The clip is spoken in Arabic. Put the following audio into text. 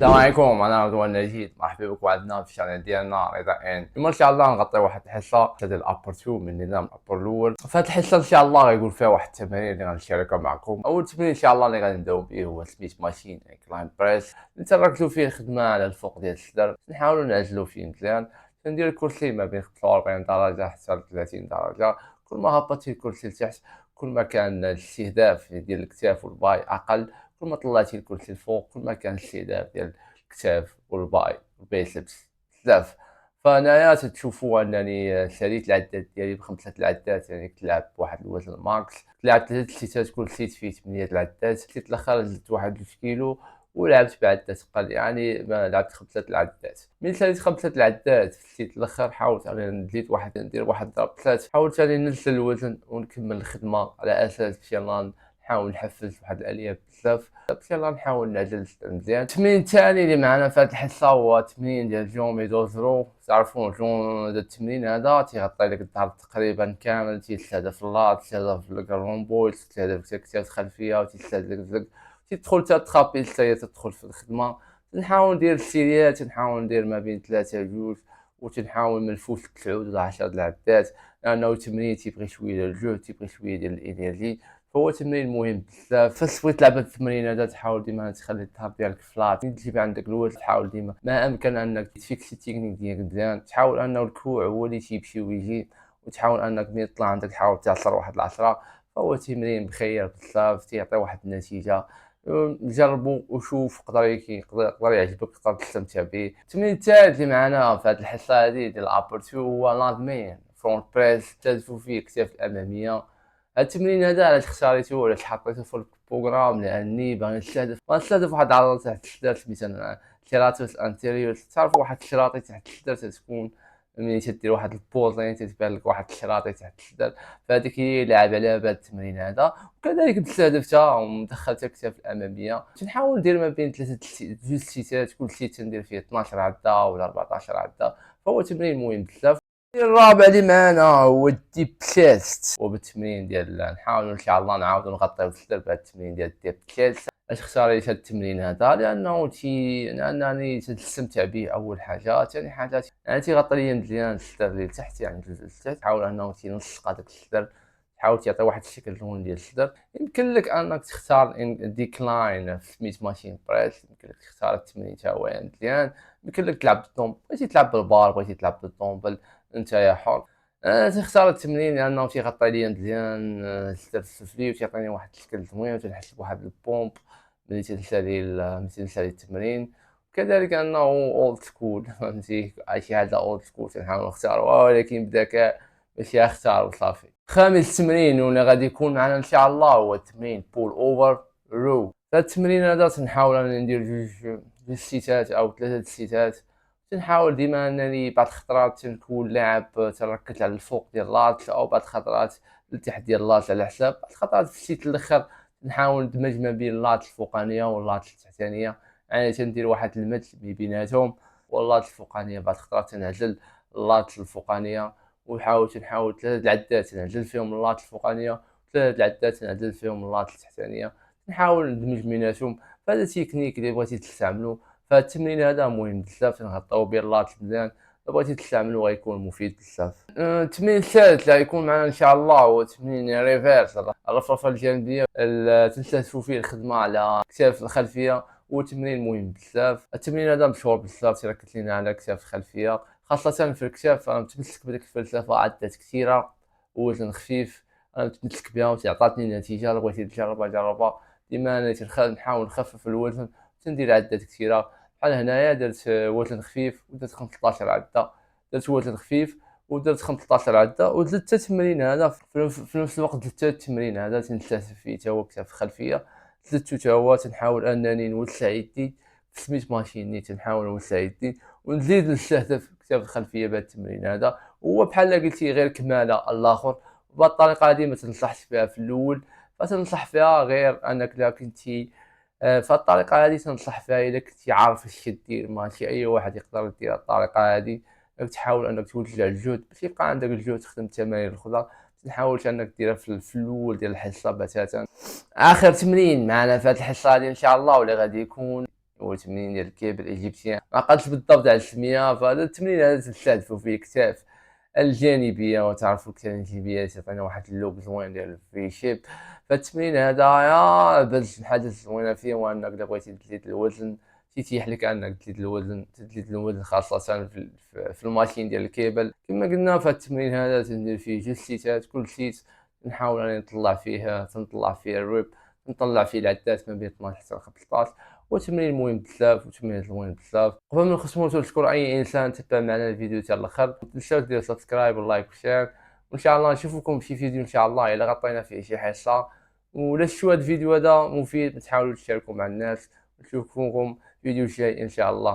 السلام عليكم، انا رضوان نجيد. مرحبا بكم عندنا في الشانيل ديالنا رضا ان. اليوم ان شاء الله نغطي واحد الحصه ديال الابر 2 من نظام الابر الاول. فهاد الحصه ان شاء الله غيكون فيها واحد التمارين اللي غنشاركها معكم. اول تمرين ان شاء الله اللي غنبداو به هو سميت ماشين انكلاين بريس، نتركزوا فيه الخدمه على الفوق ديال الصدر، نحاولوا نعزلوا فيه مزيان. ندير الكرسي ما بين 43 درجه حتى 30 درجه. كل ما هبطتي الكرسي لتحت كل ما كان الاستهداف ديال الكتاف والباي اقل، كل ما طلعتي الكرسي الفوق كل ما كان الاستهداف ديال الكتاف والباي والبيسبس بزاف. فانايا تشوفوا انني شريت العداد ديالي ب5 العدات، يعني كنلعب بواحد الوزن ماكس. لعبت 3 سيتات، كل سيت فيه 8 العدات. السيت الاخر زدت واحد 2 كيلو ولعبت بعدات اقل، يعني ما لعبت 5 العدات. من شريت 5 العدات في السيت الاخر حاولت انني نزيد واحد، ندير واحد ضرب 3، حاولت انني ننزل الوزن ونكمل الخدمه على اساس باش يلاه نحاول نحفز واحد الالياف بزاف باش يلاه نحاول نعدل مزيان. التمرين الثاني اللي معنا في هذه الحصه هو تمرين ديال جون ميدوزرو. تعرفون جون هذا التمرين هذا تيغطي لك الظهر تقريبا كامل، تيستهدف اللات، تيستهدف الكرومبويد، تيستهدف الكتاف الخلفيه، وتيستهدف الزق، تدخل تترابيل حتى تدخل في الخدمه. نحاول ندير السيريات، نحاول ندير ما بين 3 ل 2، وتنحاول من الفوس 9 ل 10 العدات، لانه تمرين تيبغي شويه ديال الجهد، تيبغي شويه ديال الانرجي. فهو تمرين مهم بزاف. فاش بغيت تلعب التمرين هذا تحاول ديما تخلي الظهر ديالك فلات، ملي تجيب عندك الوزن تحاول ديما ما امكن انك تفيكسي التكنيك ديالك مزيان، تحاول انه الكوع هو اللي تيمشي ويجي، وتحاول انك ملي تطلع عندك تحاول تعصر واحد العشرة. فهو تمرين بخير بزاف، تيعطي واحد النتيجه. جربوا وشوف، يقدر يعجبك، تقدر تستمتع به. التمرين الثالث اللي معنا في هذه الحصه هذه ديال الابر 2 هو لازمين فرونت بريس، تستهدفوا فيه الكتاف الاماميه. هاد التمرين هذا علاش اختاريته وعلاش حطيته في البروغرام؟ لاني باغي نستهدف واحد العضله تحت الصدر سميتها التيراتوس انتيريوس. تعرفوا واحد الشراطي تحت الصدر تتكون ملي تدير واحد البوزين تتبان لك واحد الشراطي تحت الصدر، فهذيك هي لعب عليها بهذا التمرين هذا. وكذلك استهدفتها ومدخلتها الكتاف الاماميه. تنحاول ندير ما بين 2 سيتات، كل سيت تندير فيه 12 عده ولا 14 عده. فهو تمرين مهم بزاف. الرابع اللي معنا هو الديب تشيست، وبالتمرين ديال نحاولوا ان شاء الله نعاودوا نغطيو الصدر بهذا التمرين ديال الديب تشيست. علاش اختاريت هذا التمرين هذا؟ لانني تستمتع به اول حاجه. ثاني حاجه يعني تيغطي لي مزيان الصدر اللي تحت، يعني الجزء التحت، تحاول انه تينسق هذاك الصدر، تحاول تعطي واحد الشكل زوين ديال الصدر. يمكن لك انك تختار ديكلاين في سميت ماشين بريس، يمكن لك تختار التمرين تا هو مزيان. يمكن لك تلعب بالدومبل، بغيتي تلعب بالبار، بغيتي تلعب بالدومبل، انت يا حر. تختار التمرين لانه تيغطي لي مزيان الصدر السفلي، وتعطيني واحد الشكل زوين، وتنحس بواحد البومب ملي تنسالي التمرين. كذلك انه اولد سكول فهمتي، شي حاجه اولد سكول تنحاول نختاروها ولكن بذكاء، ماشي اختار وصافي. خامس تمرين واللي غادي يكون معنا ان شاء الله هو التمرين بول اوفر رو. هذا التمرين هذا تنحاول انني ندير جوج سيتات او 3 سيتات. تنحاول ديما انني بعض الخطرات تنكون لاعب تركز على الفوق ديال اللات، او بعض الخطرات لتحت ديال اللات على حساب. بعض الخطرات في السيت الاخر نحاول ندمج ما بين اللات الفوقانيه واللات التحتانيه، يعني تندير واحد المد بيناتهم. واللات الفوقانيه بعض الخطرات تنعزل اللات الفوقانيه، تنحاول 3 العدات نعزل فيهم اللات الفوقانيه، 3 العدات نعزل فيهم اللات التحتانيه، نحاول ندمج بيناتهم. فهذا تكنيك اللي بغيتي تستعملو، فالتمرين هذا مهم بزاف، تنغطيو به اللات مزيان. الا بغيتي تستعملو غيكون مفيد بزاف. التمرين الثالث اللي غيكون معنا ان شاء الله هو تمرين ريفيرس، الرفرفه الجانبيه، تنستهدفوا فيه الخدمه على الكتاف الخلفيه. هو تمرين مهم بزاف. التمرين هذا مشهور بزاف، تركز لينا على الكتاف الخلفيه، خاصه في الكتاف. متمسك بديك الفلسفه عدات كثيره ووزن خفيف، انا متمسك بها وتعطاتني نتيجه. الا بغيتي تجربها جربها. ديما انا نحاول نخفف الوزن، تندير عدات كثيره. بحال هنايا درت وزن خفيف ودرت 15 عده، درت وزن خفيف ودرت 15 عده، وزدت التمرين هذا في نفس الوقت. زدت التمرين هذا تنستهدف فيه تا هو كتاف خلفيه، زدتو تا هو. تنحاول انني نوسع يدي في سميت ماشيني، تنحاول نوسع يدي ونزيد نستهدف كتاف الخلفيه بهذا التمرين هذا. هو بحال قلتي غير كماله الاخر. بهذه الطريقه هذه ما تنصحش بها في الاول، فتنصح فيها غير انك لا كنتي فالطريقه هذه تنصح فيها الا كنتي عارف اش دير. ماشي اي واحد يقدر يدير الطريقه هذه. تحاول انك توجع الجهد باش يبقى عندك الجهد تخدم التمارين الاخرى. تحاول انك ديرها في الاول ديال الحصه بتاتا. اخر تمرين معنا في هذه الحصه هذه ان شاء الله واللي غادي يكون هو تمرين ديال الكيبل الايجيبسيان، ما عقلتش بالضبط على السميه. فهذا التمرين هذا تستهدفوا فيه الكتاف الجانبيه، وتعرفوا الكتاف الجانبيه تعطينا واحد اللوك زوين ديال الفري شيب. فالتمرين هذا يا باش الحاجه الزوينه فيه هو انك الا بغيتي تزيد الوزن تيتيح لك انك تزيد الوزن خاصه في الماشين ديال الكيبل. كما قلنا في التمرين هذا تندير فيه جوج سيتات، كل سيت نحاول اني نطلع فيه الريب، نطلع فيه العدات ما بين 12 حتى 15. وتمرين مهم بزاف وتمرين زوين بزاف. قبل ما نختموا نشكر اي انسان تبع معنا الفيديو حتى الاخر. ما تنساوش ديروا سبسكرايب ولايك وشير، وان شاء الله نشوفكم في فيديو ان شاء الله الا غطينا فيه شي حصه. ولا شفتوا هذا الفيديو هذا مفيد تحاولوا تشاركوا مع الناس. نشوفكم فيديو جاي ان شاء الله.